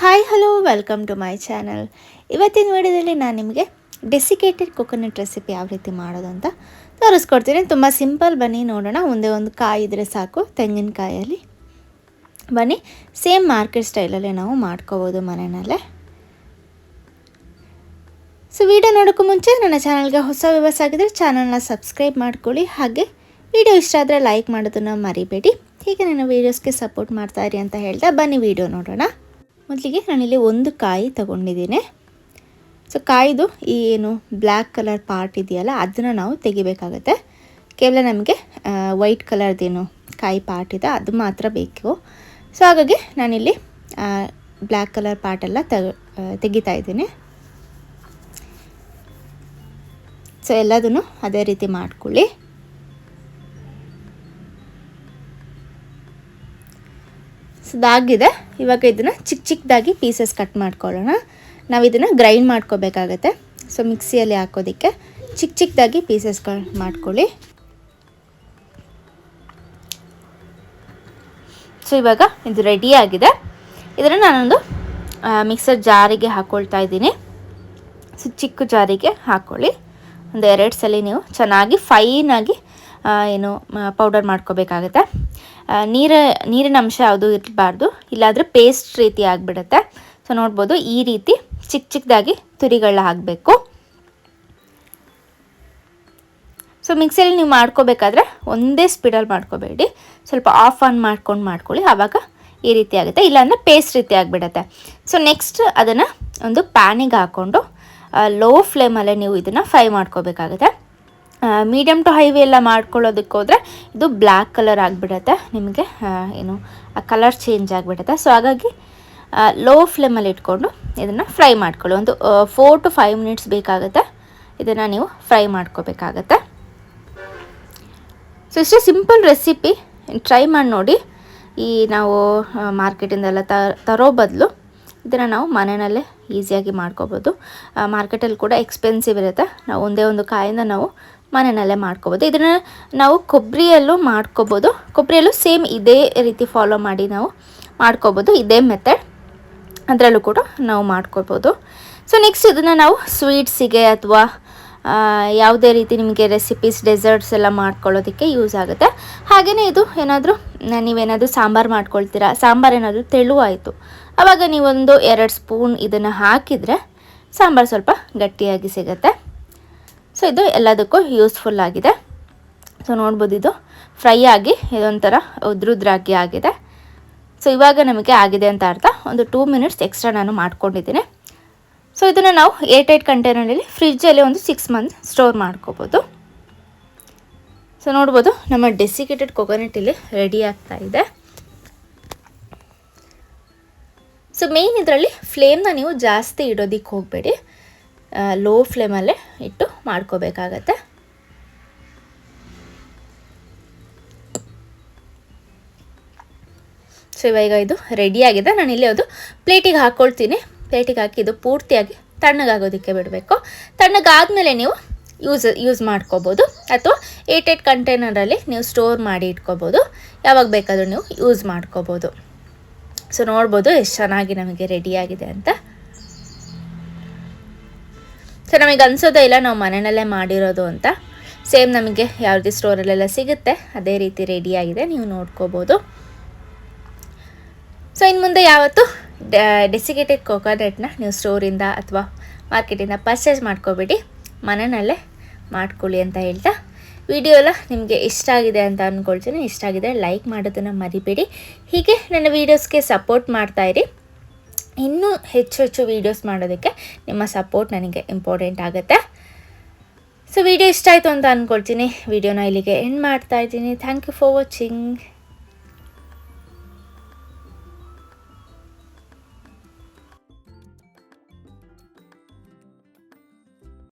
Hi hello welcome to my channel. ಇವತ್ತಿನ ವಿಡಿಯೋದಲ್ಲಿ ನಾನು ನಿಮಗೆ ಡೆಸಿಕೇಟೆಡ್ ಕೊಕೊನಟ್ ರೆಸಿಪಿ ಯಾವ ರೀತಿ ಮಾಡೋದು ಅಂತ ತೋರಿಸ್ಕೊಡ್ತೀನಿ. ತುಂಬ ಸಿಂಪಲ್. ಬನ್ನಿ ನೋಡೋಣ. ಒಂದೇ ಒಂದು ಕಾಯಿ ಇದ್ದರೆ ಸಾಕು, ತೆಂಗಿನಕಾಯಲ್ಲಿ. ಬನ್ನಿ, ಸೇಮ್ ಮಾರ್ಕೆಟ್ ಸ್ಟೈಲಲ್ಲೇ ನಾವು ಮಾಡ್ಕೋಬೋದು ಮನೆಯಲ್ಲೇ. ಸೊ ವಿಡಿಯೋ ನೋಡೋಕ್ಕೂ ಮುಂಚೆ ನನ್ನ ಚಾನಲ್ಗೆ ಹೊಸ ವ್ಯೂವರ್ಸ್ ಆಗಿದ್ದರೆ ಚಾನಲ್ನ ಸಬ್ಸ್ಕ್ರೈಬ್ ಮಾಡ್ಕೊಳ್ಳಿ. ಹಾಗೆ ವಿಡಿಯೋ ಇಷ್ಟ ಆದರೆ ಲೈಕ್ ಮಾಡೋದನ್ನು ಮರಿಬೇಡಿ. ಹೀಗೆ ನನ್ನ ವೀಡಿಯೋಸ್ಗೆ ಸಪೋರ್ಟ್ ಮಾಡ್ತಾಯಿರಿ ಅಂತ ಹೇಳ್ತಾ ಬನ್ನಿ ವಿಡಿಯೋ ನೋಡೋಣ. ಮೊದಲಿಗೆ ನಾನಿಲ್ಲಿ ಒಂದು ಕಾಯಿ ತಗೊಂಡಿದ್ದೀನಿ. ಸೊ ಕಾಯಿದು ಈ ಏನು ಬ್ಲ್ಯಾಕ್ ಕಲರ್ ಪಾರ್ಟ್ ಇದೆಯಲ್ಲ ಅದನ್ನು ನಾವು ತೆಗಿಬೇಕಾಗತ್ತೆ. ಕೇವಲ ನಮಗೆ ವೈಟ್ ಕಲರ್ದೇನು ಕಾಯಿ ಪಾರ್ಟ್ ಇದೆ ಅದು ಮಾತ್ರ ಬೇಕು. ಸೊ ಹಾಗಾಗಿ ನಾನಿಲ್ಲಿ ಬ್ಲ್ಯಾಕ್ ಕಲರ್ ಪಾರ್ಟೆಲ್ಲ ತೆಗಿತಾ ಇದ್ದೀನಿ. ಸೊ ಎಲ್ಲದನ್ನು ಅದೇ ರೀತಿ ಮಾಡ್ಕೊಳ್ಳಿ. ಸೊ ಅದಾಗಿದೆ. ಇವಾಗ ಇದನ್ನು ಚಿಕ್ಕ ಚಿಕ್ಕದಾಗಿ ಪೀಸಸ್ ಕಟ್ ಮಾಡ್ಕೊಳ್ಳೋಣ. ನಾವು ಇದನ್ನು ಗ್ರೈಂಡ್ ಮಾಡ್ಕೋಬೇಕಾಗತ್ತೆ. ಸೊ ಮಿಕ್ಸಿಯಲ್ಲಿ ಹಾಕೋದಕ್ಕೆ ಚಿಕ್ಕ ಚಿಕ್ಕದಾಗಿ ಪೀಸಸ್ಗಳು ಮಾಡ್ಕೊಳ್ಳಿ. ಸೊ ಇವಾಗ ಇದು ರೆಡಿಯಾಗಿದೆ. ಇದನ್ನು ನಾನೊಂದು ಮಿಕ್ಸರ್ ಜಾರಿಗೆ ಹಾಕ್ಕೊಳ್ತಾ ಇದ್ದೀನಿ. ಸೊ ಚಿಕ್ಕ ಜಾರಿಗೆ ಹಾಕ್ಕೊಳ್ಳಿ. ಒಂದು 2 ಸಲ ನೀವು ಚೆನ್ನಾಗಿ ಫೈನಾಗಿ ಏನು ಪೌಡರ್ ಮಾಡ್ಕೋಬೇಕಾಗತ್ತೆ. ನೀರಿನ ಅಂಶ ಯಾವುದು ಇರಬಾರ್ದು, ಇಲ್ಲಾಂದರೆ ಪೇಸ್ಟ್ ರೀತಿ ಆಗಿಬಿಡುತ್ತೆ. ಸೊ ನೋಡ್ಬೋದು, ಈ ರೀತಿ ಚಿಕ್ಕ ಚಿಕ್ಕದಾಗಿ ತುರಿಗಳನ್ನ ಹಾಕಬೇಕು. ಸೊ ಮಿಕ್ಸಿಯಲ್ಲಿ ನೀವು ಮಾಡ್ಕೋಬೇಕಾದ್ರೆ ಒಂದೇ ಸ್ಪೀಡಲ್ಲಿ ಮಾಡ್ಕೋಬೇಡಿ, ಸ್ವಲ್ಪ ಆಫ್ ಆನ್ ಮಾಡ್ಕೊಳ್ಳಿ. ಆವಾಗ ಈ ರೀತಿ ಆಗುತ್ತೆ, ಇಲ್ಲಾಂದರೆ ಪೇಸ್ಟ್ ರೀತಿ ಆಗಿಬಿಡುತ್ತೆ. ಸೊ ನೆಕ್ಸ್ಟ್ ಅದನ್ನು ಒಂದು ಪ್ಯಾನಿಗೆ ಹಾಕ್ಕೊಂಡು ಲೋ ಫ್ಲೇಮಲ್ಲೇ ನೀವು ಇದನ್ನು ಫ್ರೈ ಮಾಡ್ಕೋಬೇಕಾಗುತ್ತೆ. ಮೀಡಿಯಮ್ ಟು ಹೈವೇ ಎಲ್ಲ ಮಾಡ್ಕೊಳ್ಳೋದಕ್ಕೆ ಹೋದರೆ ಇದು ಬ್ಲ್ಯಾಕ್ ಕಲರ್ ಆಗಿಬಿಡುತ್ತೆ, ನಿಮಗೆ ಏನು ಆ ಕಲರ್ ಚೇಂಜ್ ಆಗಿಬಿಡುತ್ತೆ. ಸೊ ಹಾಗಾಗಿ ಲೋ ಫ್ಲೇಮಲ್ಲಿ ಇಟ್ಕೊಂಡು ಇದನ್ನು ಫ್ರೈ ಮಾಡ್ಕೊಳ್ಳಿ. ಒಂದು 4 to 5 ಮಿನಿಟ್ಸ್ ಬೇಕಾಗುತ್ತೆ. ಇದನ್ನು ನೀವು ಫ್ರೈ ಮಾಡ್ಕೋಬೇಕಾಗತ್ತೆ. ಸೊ ಇಷ್ಟೇ ಸಿಂಪಲ್ ರೆಸಿಪಿ, ಟ್ರೈ ಮಾಡಿ ನೋಡಿ. ಈ ನಾವು ಮಾರ್ಕೆಟಿಂದೆಲ್ಲ ತರೋ ಬದಲು ಇದನ್ನು ನಾವು ಮನೆಯಲ್ಲೇ ಈಸಿಯಾಗಿ ಮಾಡ್ಕೋಬೋದು. ಮಾರ್ಕೆಟಲ್ಲಿ ಕೂಡ ಎಕ್ಸ್ಪೆನ್ಸಿವ್ ಇರುತ್ತೆ. ನಾವು ಒಂದೇ ಒಂದು ಕಾಯಿಂದ ನಾವು ಮನೆಯಲ್ಲೇ ಮಾಡ್ಕೋಬೋದು. ಇದನ್ನು ನಾವು ಕೊಬ್ಬರಿಯಲ್ಲೂ ಮಾಡ್ಕೋಬೋದು. ಕೊಬ್ಬರಿಯಲ್ಲೂ ಸೇಮ್ ಇದೇ ರೀತಿ ಫಾಲೋ ಮಾಡಿ ನಾವು ಮಾಡ್ಕೋಬೋದು. ಇದೇ ಮೆಥಡ್ ಅದರಲ್ಲೂ ಕೂಡ ನಾವು ಮಾಡ್ಕೋಬೋದು. ಸೊ ನೆಕ್ಸ್ಟ್ ಇದನ್ನು ನಾವು ಸ್ವೀಟ್ಸಿಗೆ ಅಥವಾ ಯಾವುದೇ ರೀತಿ ನಿಮಗೆ ರೆಸಿಪೀಸ್, ಡೆಸರ್ಟ್ಸ್ ಎಲ್ಲ ಮಾಡ್ಕೊಳ್ಳೋದಕ್ಕೆ ಯೂಸ್ ಆಗುತ್ತೆ. ಹಾಗೆಯೇ ಇದು ಏನಾದರೂ ನೀವೇನಾದರೂ ಸಾಂಬಾರು ಮಾಡ್ಕೊಳ್ತೀರಾ, ಸಾಂಬಾರು ಏನಾದರೂ ತೆಳುವಾಯಿತು, ಆವಾಗ ನೀವೊಂದು 2 ಸ್ಪೂನ್ ಇದನ್ನು ಹಾಕಿದರೆ ಸಾಂಬಾರು ಸ್ವಲ್ಪ ಗಟ್ಟಿಯಾಗಿ ಸಿಗುತ್ತೆ. ಸೊ ಇದು ಎಲ್ಲದಕ್ಕೂ ಯೂಸ್ಫುಲ್ ಆಗಿದೆ. ಸೊ ನೋಡ್ಬೋದು, ಇದು ಫ್ರೈ ಆಗಿ ಇದೊಂಥರ ಉದ್ರುದ್ರಾಗಿ ಆಗಿದೆ. ಸೊ ಇವಾಗ ನಮಗೆ ಆಗಿದೆ ಅಂತ ಅರ್ಥ. ಒಂದು 2 ಮಿನಿಟ್ಸ್ ಎಕ್ಸ್ಟ್ರಾ ನಾನು ಮಾಡ್ಕೊಂಡಿದ್ದೀನಿ. ಸೊ ಇದನ್ನು ನಾವು 8 ಕಂಟೈನರಲ್ಲಿ ಫ್ರಿಜ್ಜಲ್ಲಿ ಒಂದು 6 ಮಂತ್ಸ್ ಸ್ಟೋರ್ ಮಾಡ್ಕೋಬೋದು. ಸೊ ನೋಡ್ಬೋದು, ನಮ್ಮ ಡೆಸಿಕೇಟೆಡ್ ಕೊಕೊನಟ್ ಇಲ್ಲಿ ರೆಡಿ ಆಗ್ತಾ ಇದೆ. ಸೊ ಮೇಯ್ನ್ ಇದರಲ್ಲಿ ಫ್ಲೇಮ್ನ ನೀವು ಜಾಸ್ತಿ ಇಡೋದಕ್ಕೆ ಹೋಗಬೇಡಿ, ಲೋ ಫ್ಲೇಮಲ್ಲೇ ಇಟ್ಟು ಮಾಡ್ಕೋಬೇಕಾಗತ್ತೆ. ಸೊ ಇವಾಗ ಇದು ರೆಡಿಯಾಗಿದೆ. ನಾನಿಲ್ಲಿ ಅದು ಪ್ಲೇಟಿಗೆ ಹಾಕ್ಕೊಳ್ತೀನಿ. ಪ್ಲೇಟಿಗೆ ಹಾಕಿ ಇದು ಪೂರ್ತಿಯಾಗಿ ತಣ್ಣಗಾಗೋದಕ್ಕೆ ಬಿಡಬೇಕು. ತಣ್ಣಗಾದ್ಮೇಲೆ ನೀವು ಯೂಸ್ ಮಾಡ್ಕೋಬೋದು, ಅಥವಾ 8 ಕಂಟೈನರಲ್ಲಿ ನೀವು ಸ್ಟೋರ್ ಮಾಡಿ ಇಟ್ಕೋಬೋದು. ಯಾವಾಗ ಬೇಕಾದರೂ ನೀವು ಯೂಸ್ ಮಾಡ್ಕೋಬೋದು. ಸೊ ನೋಡ್ಬೋದು ಎಷ್ಟು ಚೆನ್ನಾಗಿ ನಮಗೆ ರೆಡಿಯಾಗಿದೆ ಅಂತ. ಸೊ ನಮಗೆ ಅನಿಸೋದೇ ಇಲ್ಲ ನಾವು ಮನೆಯಲ್ಲೇ ಮಾಡಿರೋದು ಅಂತ. ಸೇಮ್ ನಮಗೆ ಯಾವ ರೀತಿ ಸ್ಟೋರಲ್ಲೆಲ್ಲ ಸಿಗುತ್ತೆ ಅದೇ ರೀತಿ ರೆಡಿಯಾಗಿದೆ, ನೀವು ನೋಡ್ಕೋಬೋದು. ಸೊ ಇನ್ನು ಮುಂದೆ ಯಾವತ್ತೂ ಡೆಸಿಕೇಟೆಡ್ ಕೊಕೊನಟ್ನ ನೀವು ಸ್ಟೋರಿಂದ ಅಥವಾ ಮಾರ್ಕೆಟಿಂದ ಪರ್ಚೇಸ್ ಮಾಡ್ಕೋಬೇಡಿ, ಮನೆಯಲ್ಲೇ ಮಾಡ್ಕೊಳ್ಳಿ ಅಂತ ಹೇಳ್ತಾ, ವಿಡಿಯೋ ಎಲ್ಲ ನಿಮಗೆ ಇಷ್ಟ ಆಗಿದೆ ಅಂತ ಅಂದ್ಕೊಳ್ತೀನಿ. ಇಷ್ಟ ಆಗಿದೆ ಲೈಕ್ ಮಾಡೋದನ್ನು ಮರಿಬೇಡಿ. ಹೀಗೆ ನನ್ನ ವೀಡಿಯೋಸ್ಗೆ ಸಪೋರ್ಟ್ ಮಾಡ್ತಾಯಿರಿ. ಇನ್ನೂ ಹೆಚ್ಚು ವೀಡಿಯೋಸ್ ಮಾಡೋದಕ್ಕೆ ನಿಮ್ಮ ಸಪೋರ್ಟ್ ನನಗೆ ಇಂಪಾರ್ಟೆಂಟ್ ಆಗುತ್ತೆ. ಸೊ ವಿಡಿಯೋ ಇಷ್ಟ ಆಯಿತು ಅಂತ ಅಂದ್ಕೊಳ್ತೀನಿ. ವಿಡಿಯೋನ ಇಲ್ಲಿಗೆ ಎಂಡ್ ಮಾಡ್ತಾಯಿದ್ದೀನಿ. Thank you for watching.